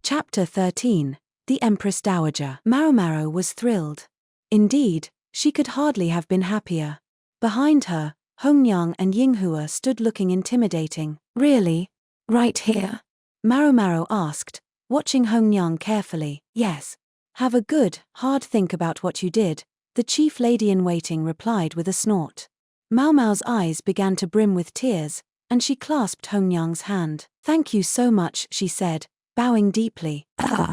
Chapter 13. The Empress Dowager. Maomao was thrilled. Indeed, she could hardly have been happier. Behind her, Hongyang and Yinghua stood looking intimidating. Really? Right here? Maomao asked, watching Hongyang carefully. Yes. Have a good, hard think about what you did, the chief lady-in-waiting replied with a snort. Maomao's eyes began to brim with tears, and she clasped Hongyang's hand. Thank you so much, she said, bowing deeply.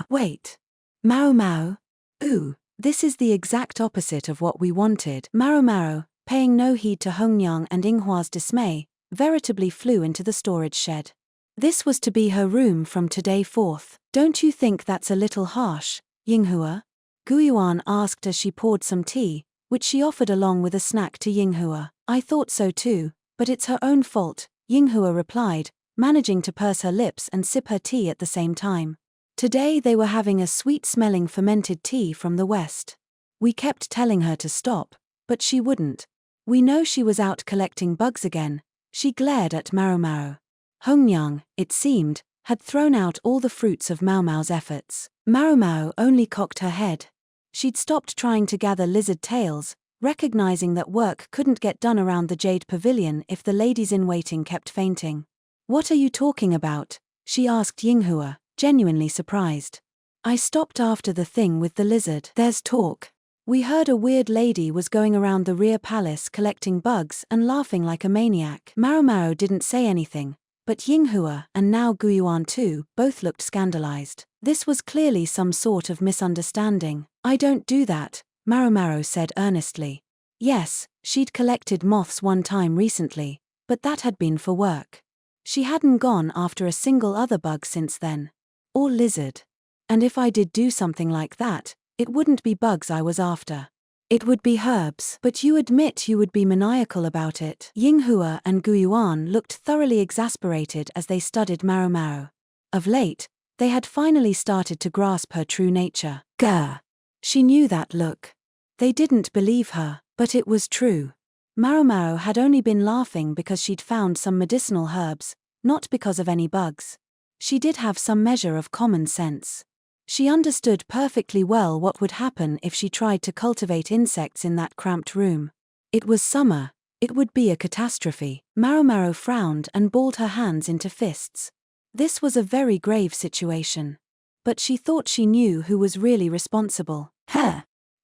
Wait. Maomao? Ooh, this is the exact opposite of what we wanted. Maomao, paying no heed to Hongyang and Yinghua's dismay, veritably flew into the storage shed. This was to be her room from today forth. Don't you think that's a little harsh, Yinghua? Guyuan asked as she poured some tea, which she offered along with a snack to Yinghua. I thought so too, but it's her own fault, Yinghua replied, managing to purse her lips and sip her tea at the same time. Today they were having a sweet-smelling fermented tea from the west. We kept telling her to stop, but she wouldn't. We know she was out collecting bugs again. She glared at Maomao. Hongyang, it seemed, had thrown out all the fruits of Maomao's efforts. Maomao only cocked her head. She'd stopped trying to gather lizard tails, recognizing that work couldn't get done around the Jade Pavilion if the ladies-in-waiting kept fainting. What are you talking about? She asked Yinghua, genuinely surprised. I stopped after the thing with the lizard. There's talk. We heard a weird lady was going around the rear palace collecting bugs and laughing like a maniac. Maomao didn't say anything, but Yinghua and now Guyuan too both looked scandalized. This was clearly some sort of misunderstanding. I don't do that, Maomao said earnestly. Yes, she'd collected moths one time recently, but that had been for work. She hadn't gone after a single other bug since then. Or lizard. And if I did do something like that, it wouldn't be bugs I was after. It would be herbs. But you admit you would be maniacal about it. Yinghua and Guyuan looked thoroughly exasperated as they studied Maomao. Of late, they had finally started to grasp her true nature. Grr. She knew that look. They didn't believe her, but it was true. Maomao had only been laughing because she'd found some medicinal herbs, not because of any bugs. She did have some measure of common sense. She understood perfectly well what would happen if she tried to cultivate insects in that cramped room. It was summer. It would be a catastrophe. Maomao frowned and balled her hands into fists. This was a very grave situation. But she thought she knew who was really responsible.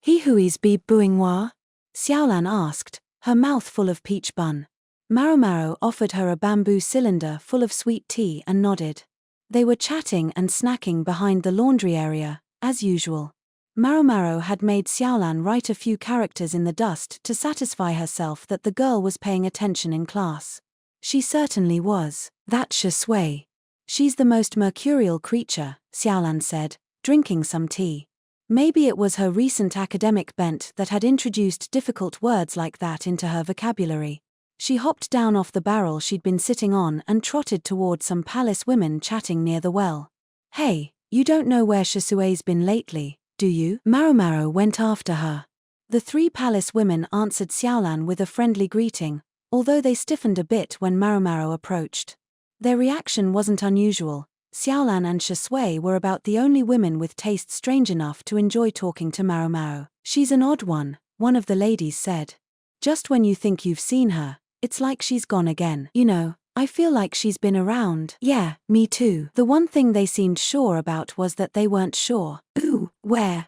He who is be Buingwa? Xiaolan asked, her mouth full of peach bun. Maomao offered her a bamboo cylinder full of sweet tea and nodded. They were chatting and snacking behind the laundry area, as usual. Maomao had made Xiaolan write a few characters in the dust to satisfy herself that the girl was paying attention in class. She certainly was. That Shui. She's the most mercurial creature, Xiaolan said, drinking some tea. Maybe it was her recent academic bent that had introduced difficult words like that into her vocabulary. She hopped down off the barrel she'd been sitting on and trotted toward some palace women chatting near the well. Hey, you don't know where Shusui's been lately, do you? Maomao went after her. The three palace women answered Xiaolan with a friendly greeting, although they stiffened a bit when Maomao approached. Their reaction wasn't unusual. Xiaolan and Shui were about the only women with taste strange enough to enjoy talking to Maomao. She's an odd one of the ladies said. Just when you think you've seen her, it's like she's gone again. You know, I feel like she's been around. Yeah, me too. The one thing they seemed sure about was that they weren't sure. Ooh, where?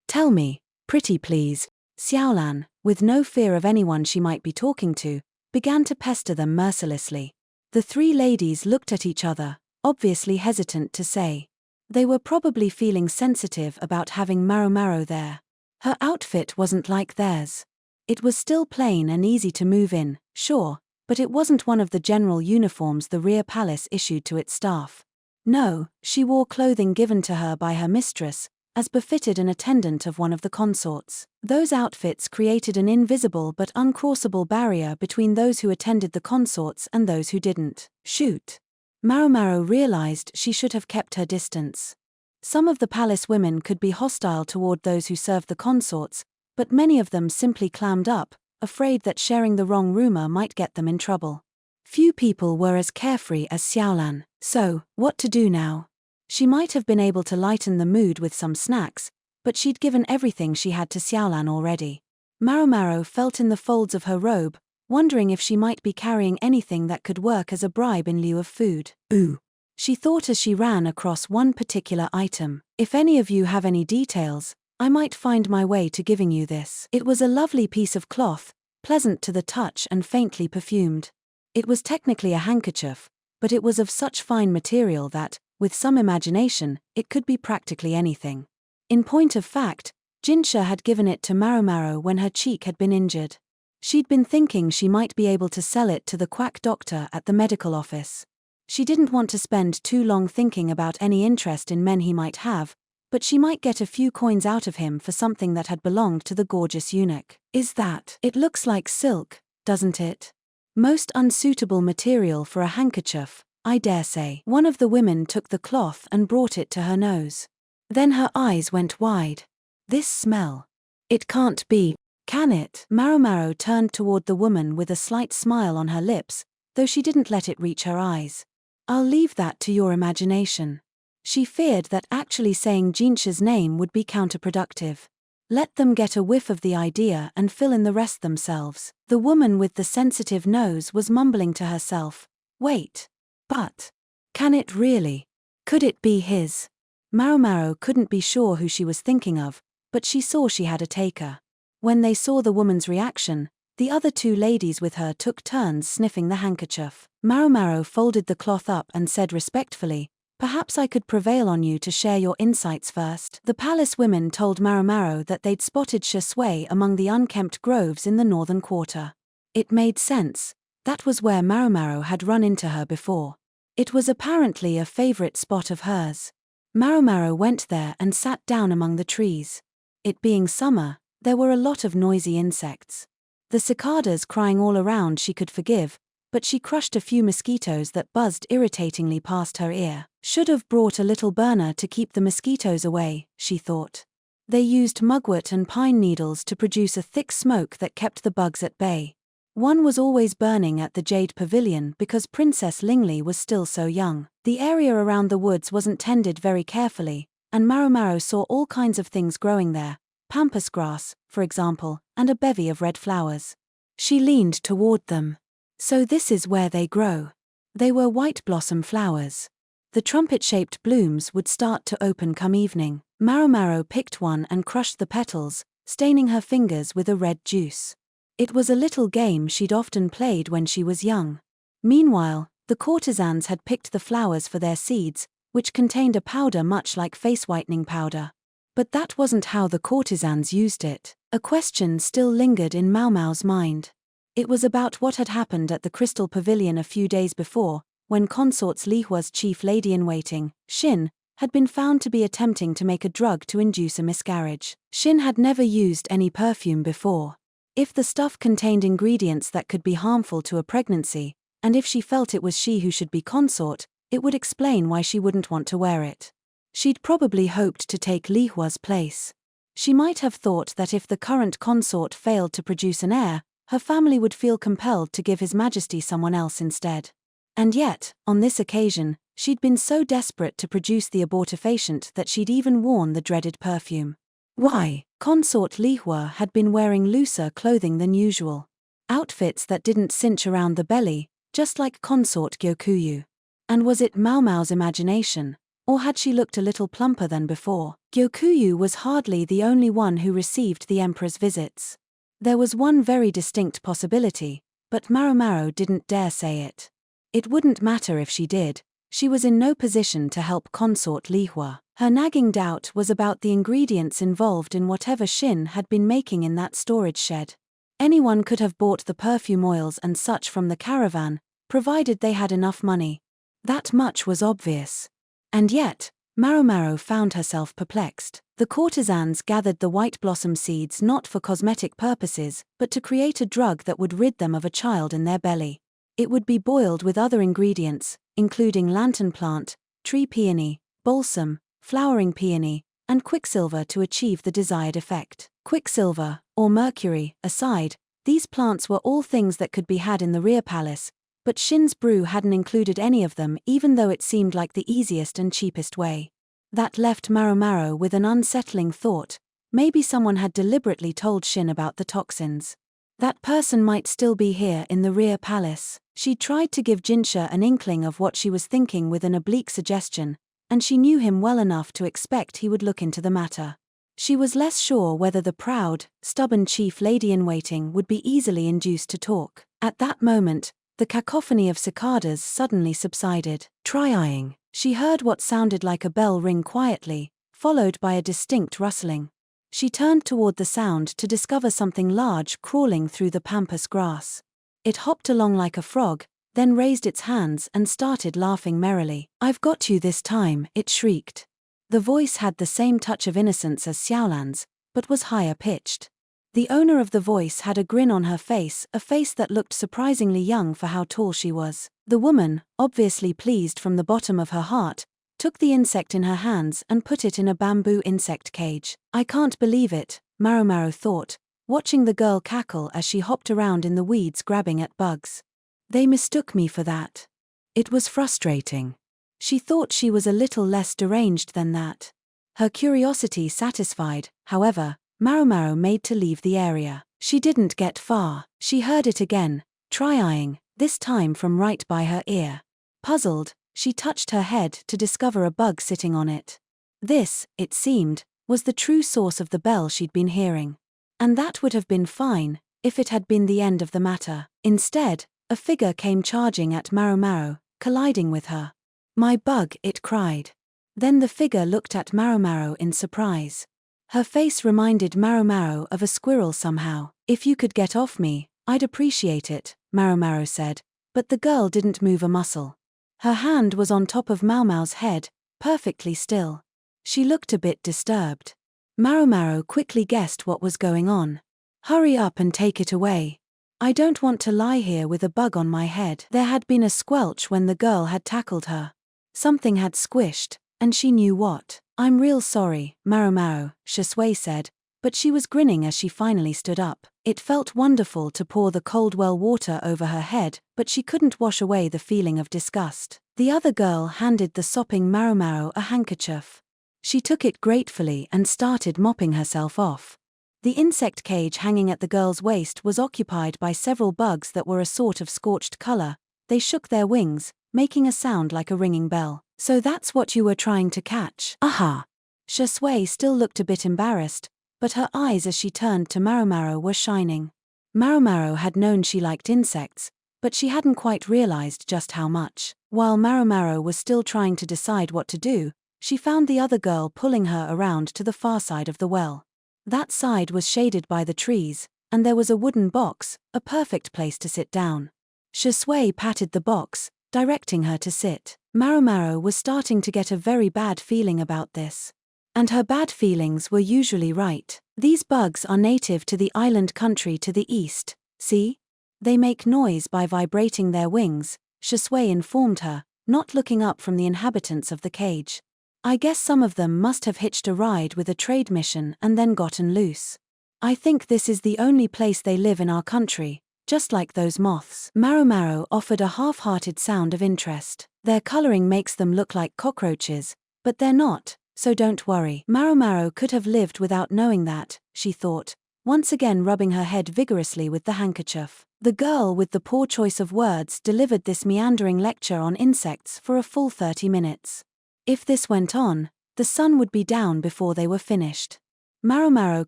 Tell me, pretty please. Xiaolan, with no fear of anyone she might be talking to, began to pester them mercilessly. The three ladies looked at each other, obviously hesitant to say. They were probably feeling sensitive about having Maomao there. Her outfit wasn't like theirs. It was still plain and easy to move in, sure, but it wasn't one of the general uniforms the rear palace issued to its staff. No, she wore clothing given to her by her mistress, as befitted an attendant of one of the consorts. Those outfits created an invisible but uncrossable barrier between those who attended the consorts and those who didn't. Shoot. Maomao realized she should have kept her distance. Some of the palace women could be hostile toward those who served the consorts, but many of them simply clammed up, afraid that sharing the wrong rumor might get them in trouble. Few people were as carefree as Xiaolan. So, what to do now? She might have been able to lighten the mood with some snacks, but she'd given everything she had to Xiaolan already. Maomao felt in the folds of her robe, wondering if she might be carrying anything that could work as a bribe in lieu of food. Ooh. She thought as she ran across one particular item. If any of you have any details, I might find my way to giving you this. It was a lovely piece of cloth, pleasant to the touch and faintly perfumed. It was technically a handkerchief, but it was of such fine material that, with some imagination, it could be practically anything. In point of fact, Jinshi had given it to Maomao when her cheek had been injured. She'd been thinking she might be able to sell it to the quack doctor at the medical office. She didn't want to spend too long thinking about any interest in men he might have, but she might get a few coins out of him for something that had belonged to the gorgeous eunuch. Is that? It looks like silk, doesn't it? Most unsuitable material for a handkerchief, I dare say. One of the women took the cloth and brought it to her nose. Then her eyes went wide. This smell. It can't be, can it? Maomao turned toward the woman with a slight smile on her lips, though she didn't let it reach her eyes. I'll leave that to your imagination. She feared that actually saying Jinshi's name would be counterproductive. Let them get a whiff of the idea and fill in the rest themselves. The woman with the sensitive nose was mumbling to herself, wait. But. Can it really? Could it be his? Maomao couldn't be sure who she was thinking of, but she saw she had a taker. When they saw the woman's reaction, the other two ladies with her took turns sniffing the handkerchief. Maomao folded the cloth up and said respectfully, perhaps I could prevail on you to share your insights first. The palace women told Maomao that they'd spotted Shui among the unkempt groves in the northern quarter. It made sense. That was where Maomao had run into her before. It was apparently a favorite spot of hers. Maomao went there and sat down among the trees. It being summer, there were a lot of noisy insects. The cicadas crying all around she could forgive, but she crushed a few mosquitoes that buzzed irritatingly past her ear. Should have brought a little burner to keep the mosquitoes away, she thought. They used mugwort and pine needles to produce a thick smoke that kept the bugs at bay. One was always burning at the Jade Pavilion because Princess Lingli was still so young. The area around the woods wasn't tended very carefully, and Maomao saw all kinds of things growing there, pampas grass, for example, and a bevy of red flowers. She leaned toward them. So this is where they grow. They were white blossom flowers. The trumpet-shaped blooms would start to open come evening. Maomao picked one and crushed the petals, staining her fingers with a red juice. It was a little game she'd often played when she was young. Meanwhile, the courtesans had picked the flowers for their seeds, which contained a powder much like face-whitening powder. But that wasn't how the courtesans used it. A question still lingered in Maomao's mind. It was about what had happened at the Crystal Pavilion a few days before, when consorts Li Hua's chief lady-in-waiting, Xin, had been found to be attempting to make a drug to induce a miscarriage. Xin had never used any perfume before. If the stuff contained ingredients that could be harmful to a pregnancy, and if she felt it was she who should be consort, it would explain why she wouldn't want to wear it. She'd probably hoped to take Li Hua's place. She might have thought that if the current consort failed to produce an heir, her family would feel compelled to give His Majesty someone else instead. And yet, on this occasion, she'd been so desperate to produce the abortifacient that she'd even worn the dreaded perfume. Why? Consort Li Hua had been wearing looser clothing than usual. Outfits that didn't cinch around the belly, just like consort Gyokuyu. And was it Maomao's imagination, or had she looked a little plumper than before? Gyokuyu was hardly the only one who received the emperor's visits. There was one very distinct possibility, but Maomao didn't dare say it. It wouldn't matter if she did. She was in no position to help consort Li Hua. Her nagging doubt was about the ingredients involved in whatever Xin had been making in that storage shed. Anyone could have bought the perfume oils and such from the caravan, provided they had enough money. That much was obvious. And yet, Maomao found herself perplexed. The courtesans gathered the white blossom seeds not for cosmetic purposes, but to create a drug that would rid them of a child in their belly. It would be boiled with other ingredients, including lantern plant, tree peony, balsam, flowering peony, and quicksilver to achieve the desired effect. Quicksilver, or mercury, aside, these plants were all things that could be had in the rear palace, But Shin's brew hadn't included any of them, even though it seemed like the easiest and cheapest way. That left Maomao with an unsettling thought. Maybe someone had deliberately told Shin about the toxins. That person might still be here in the rear palace. She tried to give Jinshi an inkling of what she was thinking with an oblique suggestion, and she knew him well enough to expect he would look into the matter. She was less sure whether the proud, stubborn chief lady-in-waiting would be easily induced to talk. At that moment, the cacophony of cicadas suddenly subsided. Trying. She heard what sounded like a bell ring quietly, followed by a distinct rustling. She turned toward the sound to discover something large crawling through the pampas grass. It hopped along like a frog, then raised its hands and started laughing merrily. "I've got you this time," it shrieked. The voice had the same touch of innocence as Xiaolan's, but was higher pitched. The owner of the voice had a grin on her face, a face that looked surprisingly young for how tall she was. The woman, obviously pleased from the bottom of her heart, took the insect in her hands and put it in a bamboo insect cage. "I can't believe it," Maomao thought, watching the girl cackle as she hopped around in the weeds grabbing at bugs. "They mistook me for that." It was frustrating. She thought she was a little less deranged than that. Her curiosity satisfied, however, Maomao made to leave the area. She didn't get far. She heard it again, trying, this time from right by her ear. Puzzled, she touched her head to discover a bug sitting on it. This, it seemed, was the true source of the bell she'd been hearing. And that would have been fine, if it had been the end of the matter. Instead, a figure came charging at Maomao, colliding with her. "My bug," it cried. Then the figure looked at Maomao in surprise. Her face reminded Maomao of a squirrel somehow. "If you could get off me, I'd appreciate it," Maomao said, but the girl didn't move a muscle. Her hand was on top of Maomao's head, perfectly still. She looked a bit disturbed. Maomao quickly guessed what was going on. "Hurry up and take it away. I don't want to lie here with a bug on my head." There had been a squelch when the girl had tackled her. Something had squished, and she knew what. "I'm real sorry, Maomao," Shisui said, but she was grinning as she finally stood up. It felt wonderful to pour the cold well water over her head, but she couldn't wash away the feeling of disgust. The other girl handed the sopping Maomao a handkerchief. She took it gratefully and started mopping herself off. The insect cage hanging at the girl's waist was occupied by several bugs that were a sort of scorched color. They shook their wings, making a sound like a ringing bell. "So that's what you were trying to catch?" "Aha!" Shisui still looked a bit embarrassed, but her eyes as she turned to Maomao were shining. Maomao had known she liked insects, but she hadn't quite realized just how much. While Maomao was still trying to decide what to do, she found the other girl pulling her around to the far side of the well. That side was shaded by the trees, and there was a wooden box, a perfect place to sit down. Shisui patted the box, directing her to sit. Maomao was starting to get a very bad feeling about this. And her bad feelings were usually right. "These bugs are native to the island country to the east, see? They make noise by vibrating their wings," Shisui informed her, not looking up from the inhabitants of the cage. "I guess some of them must have hitched a ride with a trade mission and then gotten loose. I think this is the only place they live in our country, just like those moths." Maomao offered a half-hearted sound of interest. "Their coloring makes them look like cockroaches, but they're not, so don't worry." Maomao could have lived without knowing that, she thought, once again rubbing her head vigorously with the handkerchief. The girl with the poor choice of words delivered this meandering lecture on insects for a full 30 minutes. If this went on, the sun would be down before they were finished. Maomao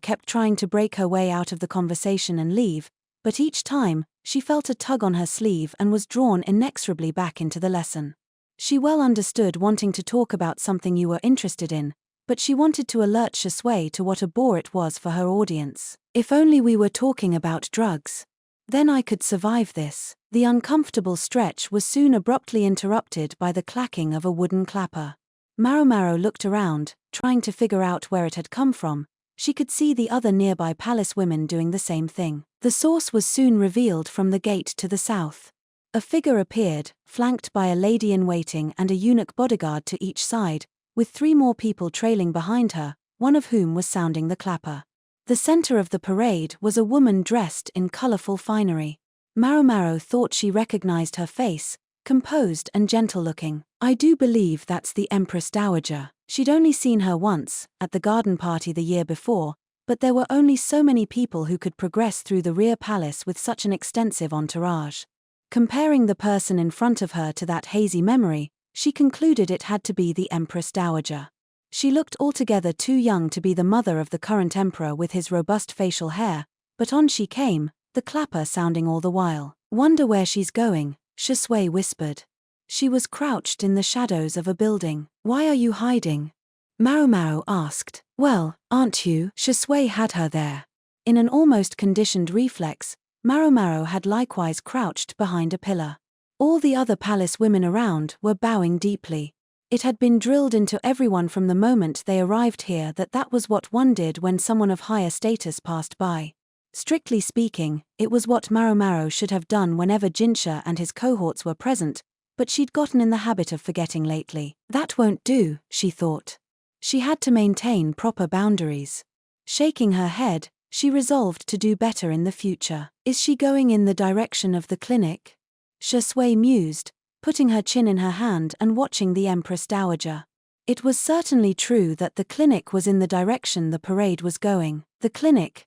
kept trying to break her way out of the conversation and leave, but each time, she felt a tug on her sleeve and was drawn inexorably back into the lesson. She well understood wanting to talk about something you were interested in, but she wanted to alert Shisui to what a bore it was for her audience. "If only we were talking about drugs. Then I could survive this." The uncomfortable stretch was soon abruptly interrupted by the clacking of a wooden clapper. Maomao looked around, trying to figure out where it had come from. She could see the other nearby palace women doing the same thing. The source was soon revealed from the gate to the south. A figure appeared, flanked by a lady-in-waiting and a eunuch bodyguard to each side, with 3 more people trailing behind her, one of whom was sounding the clapper. The center of the parade was a woman dressed in colorful finery. Maomao thought she recognized her face, composed and gentle-looking. I do believe that's the Empress Dowager. She'd only seen her once, at the garden party the year before, but there were only so many people who could progress through the rear palace with such an extensive entourage. Comparing the person in front of her to that hazy memory, she concluded it had to be the Empress Dowager. She looked altogether too young to be the mother of the current emperor with his robust facial hair, but on she came, the clapper sounding all the while. Wonder where she's going, Shisui whispered. She was crouched in the shadows of a building. Why are you hiding? Maomao asked. Well, aren't you? Shisui had her there. In an almost conditioned reflex, Maomao had likewise crouched behind a pillar. All the other palace women around were bowing deeply. It had been drilled into everyone from the moment they arrived here that was what one did when someone of higher status passed by. Strictly speaking, it was what Maomao should have done whenever Jinshi and his cohorts were present, but she'd gotten in the habit of forgetting lately. That won't do, she thought. She had to maintain proper boundaries. Shaking her head, she resolved to do better in the future. Is she going in the direction of the clinic? Shisui mused, putting her chin in her hand and watching the Empress Dowager. It was certainly true that the clinic was in the direction the parade was going. The clinic,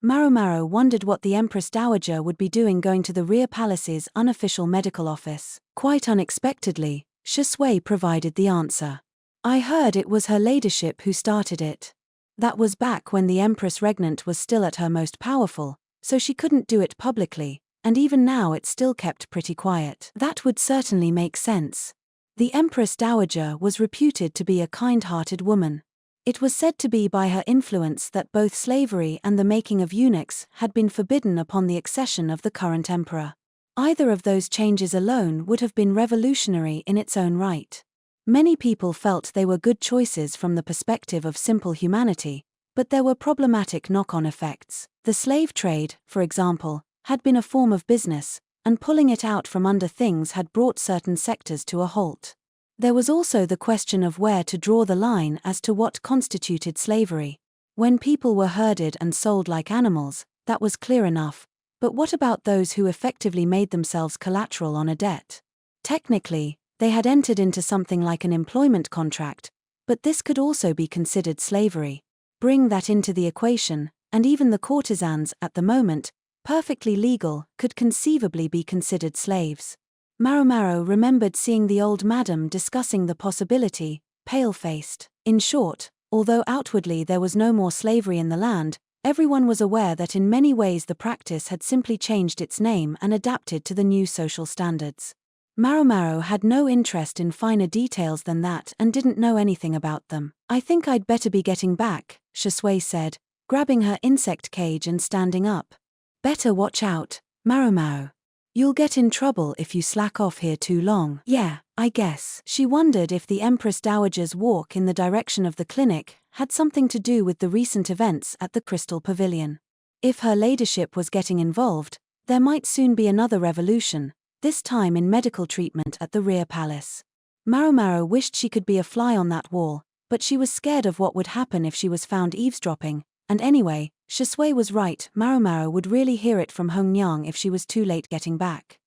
Maomao wondered what the Empress Dowager would be doing going to the rear palace's unofficial medical office. Quite unexpectedly, Shisui provided the answer. I heard it was her ladyship who started it. That was back when the Empress Regnant was still at her most powerful, so she couldn't do it publicly, and even now it's still kept pretty quiet. That would certainly make sense. The Empress Dowager was reputed to be a kind-hearted woman. It was said to be by her influence that both slavery and the making of eunuchs had been forbidden upon the accession of the current emperor. Either of those changes alone would have been revolutionary in its own right. Many people felt they were good choices from the perspective of simple humanity, but there were problematic knock-on effects. The slave trade, for example, had been a form of business, and pulling it out from under things had brought certain sectors to a halt. There was also the question of where to draw the line as to what constituted slavery. When people were herded and sold like animals, that was clear enough, but what about those who effectively made themselves collateral on a debt? Technically, they had entered into something like an employment contract, but this could also be considered slavery. Bring that into the equation, and even the courtesans, at the moment, perfectly legal, could conceivably be considered slaves. Maomao remembered seeing the old madam discussing the possibility, pale-faced. In short, although outwardly there was no more slavery in the land, everyone was aware that in many ways the practice had simply changed its name and adapted to the new social standards. Maomao had no interest in finer details than that and didn't know anything about them. I think I'd better be getting back, Shisui said, grabbing her insect cage and standing up. Better watch out, Maomao. You'll get in trouble if you slack off here too long. Yeah, I guess. She wondered if the Empress Dowager's walk in the direction of the clinic had something to do with the recent events at the Crystal Pavilion. If her ladyship was getting involved, there might soon be another revolution, this time in medical treatment at the rear palace. Maomao wished she could be a fly on that wall, but she was scared of what would happen if she was found eavesdropping, and anyway, Shisui was right, Maomao would really hear it from Hougong if she was too late getting back.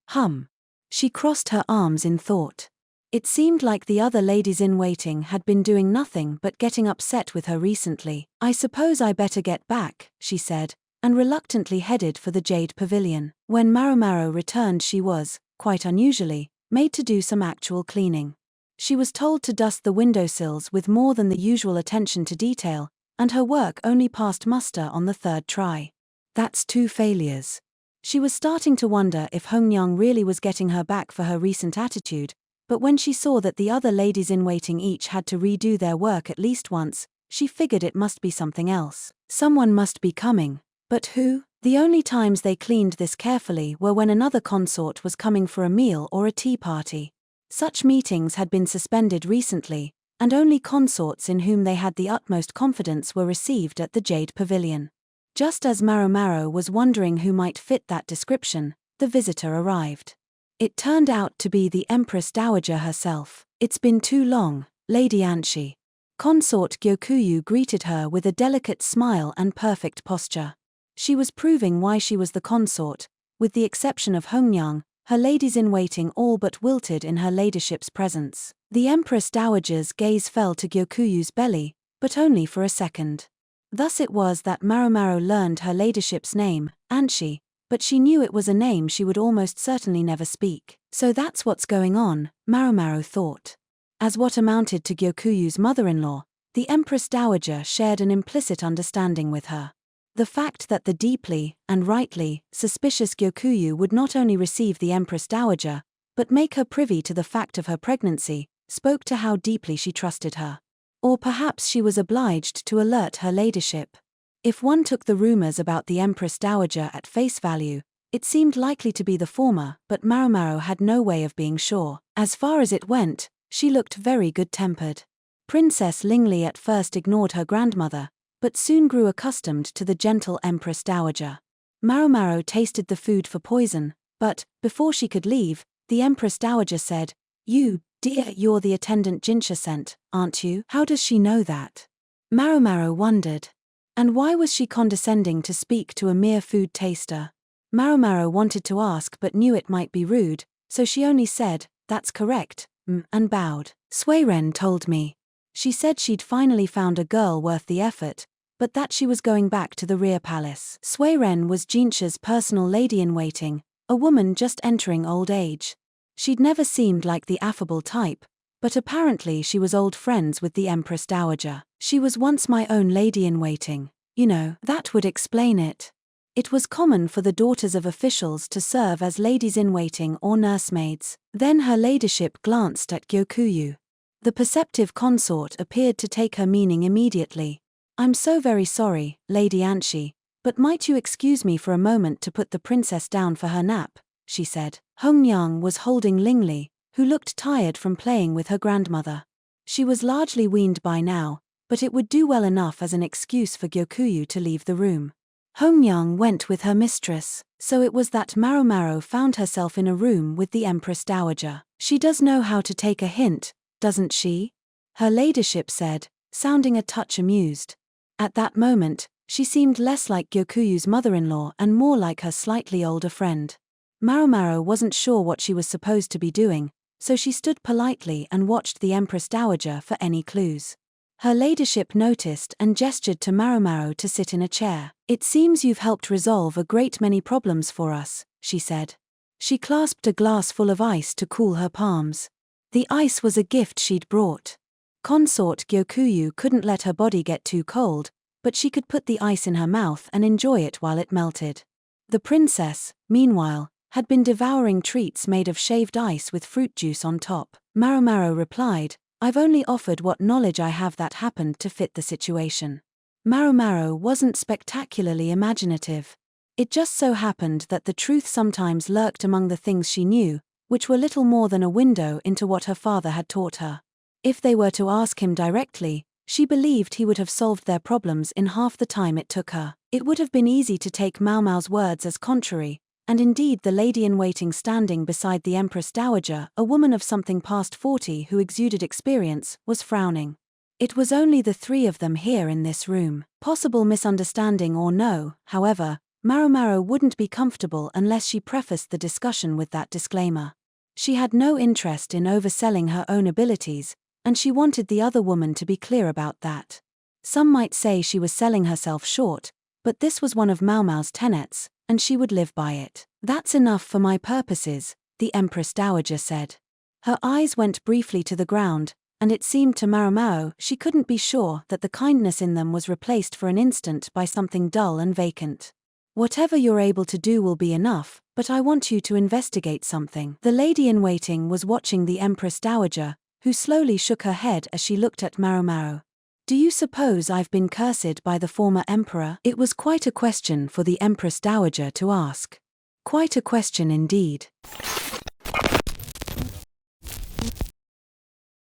She crossed her arms in thought. It seemed like the other ladies-in-waiting had been doing nothing but getting upset with her recently. I suppose I better get back, she said, and reluctantly headed for the Jade Pavilion. When Maomao returned she was, quite unusually, made to do some actual cleaning. She was told to dust the windowsills with more than the usual attention to detail, and her work only passed muster on the third try. That's 2 failures. She was starting to wonder if Hougong really was getting her back for her recent attitude, but when she saw that the other ladies-in-waiting each had to redo their work at least once, she figured it must be something else. Someone must be coming. But who? The only times they cleaned this carefully were when another consort was coming for a meal or a tea party. Such meetings had been suspended recently, and only consorts in whom they had the utmost confidence were received at the Jade Pavilion. Just as Maomao was wondering who might fit that description, the visitor arrived. It turned out to be the Empress Dowager herself. It's been too long, Lady Anshi. Consort Gyokuyu greeted her with a delicate smile and perfect posture. She was proving why she was the consort, With the exception of Hongyang, her ladies-in-waiting all but wilted in her ladyship's presence. The Empress Dowager's gaze fell to Gyokuyu's belly, but only for a second. Thus it was that Maomao learned her ladyship's name, Anshi, but she knew it was a name she would almost certainly never speak. So that's what's going on, Maomao thought. As what amounted to Gyokuyu's mother-in-law, the Empress Dowager shared an implicit understanding with her. The fact that the deeply, and rightly, suspicious Gyokuyu would not only receive the Empress Dowager, but make her privy to the fact of her pregnancy, spoke to how deeply she trusted her. Or perhaps she was obliged to alert her ladyship. If one took the rumors about the Empress Dowager at face value, it seemed likely to be the former, but Maomao had no way of being sure. As far as it went, she looked very good-tempered. Princess Lingli at first ignored her grandmother, but soon grew accustomed to the gentle Empress Dowager. Maomao tasted the food for poison, but, before she could leave, the Empress Dowager said, "You, dear, you're the attendant Jinshi sent, aren't you? How does she know that?" Maomao wondered. And why was she condescending to speak to a mere food taster? Maomao wanted to ask but knew it might be rude, so she only said, "That's correct," and bowed. "Suiren told me. She said she'd finally found a girl worth the effort, but that she was going back to the rear palace." Suiren was Jinshi's personal lady-in-waiting, a woman just entering old age. She'd never seemed like the affable type, but apparently she was old friends with the Empress Dowager. "She was once my own lady-in-waiting, you know." That would explain it. It was common for the daughters of officials to serve as ladies-in-waiting or nursemaids. Then her ladyship glanced at Gyokuyu. The perceptive consort appeared to take her meaning immediately. "I'm so very sorry, Lady Anshi, but might you excuse me for a moment to put the princess down for her nap?" she said. Hongyang was holding Lingli, who looked tired from playing with her grandmother. She was largely weaned by now, but it would do well enough as an excuse for Gyokuyu to leave the room. Hongyang went with her mistress, so it was that Maomao found herself in a room with the Empress Dowager. "She does know how to take a hint, doesn't she?" her ladyship said, sounding a touch amused. At that moment, she seemed less like Gyokuyu's mother-in-law and more like her slightly older friend. Maomao wasn't sure what she was supposed to be doing, so she stood politely and watched the Empress Dowager for any clues. Her ladyship noticed and gestured to Maomao to sit in a chair. "It seems you've helped resolve a great many problems for us," she said. She clasped a glass full of ice to cool her palms. The ice was a gift she'd brought. Consort Gyokuyu couldn't let her body get too cold, but she could put the ice in her mouth and enjoy it while it melted. The princess, meanwhile, had been devouring treats made of shaved ice with fruit juice on top. Maomao replied, "I've only offered what knowledge I have that happened to fit the situation." Maomao wasn't spectacularly imaginative. It just so happened that the truth sometimes lurked among the things she knew, which were little more than a window into what her father had taught her. If they were to ask him directly, she believed he would have solved their problems in half the time it took her. It would have been easy to take Maomao's words as contrary, and indeed the lady-in-waiting standing beside the Empress Dowager, a woman of something past 40 who exuded experience, was frowning. It was only the three of them here in this room. Possible misunderstanding or no, however, Maomao wouldn't be comfortable unless she prefaced the discussion with that disclaimer. She had no interest in overselling her own abilities, and she wanted the other woman to be clear about that. Some might say she was selling herself short, but this was one of Maomao's tenets, and she would live by it. "That's enough for my purposes," the Empress Dowager said. Her eyes went briefly to the ground, and it seemed to Maomao she couldn't be sure that the kindness in them was replaced for an instant by something dull and vacant. "Whatever you're able to do will be enough, but I want you to investigate something." The lady-in-waiting was watching the Empress Dowager, who slowly shook her head as she looked at Maomao. "Do you suppose I've been cursed by the former emperor?" It was quite a question for the Empress Dowager to ask. Quite a question indeed.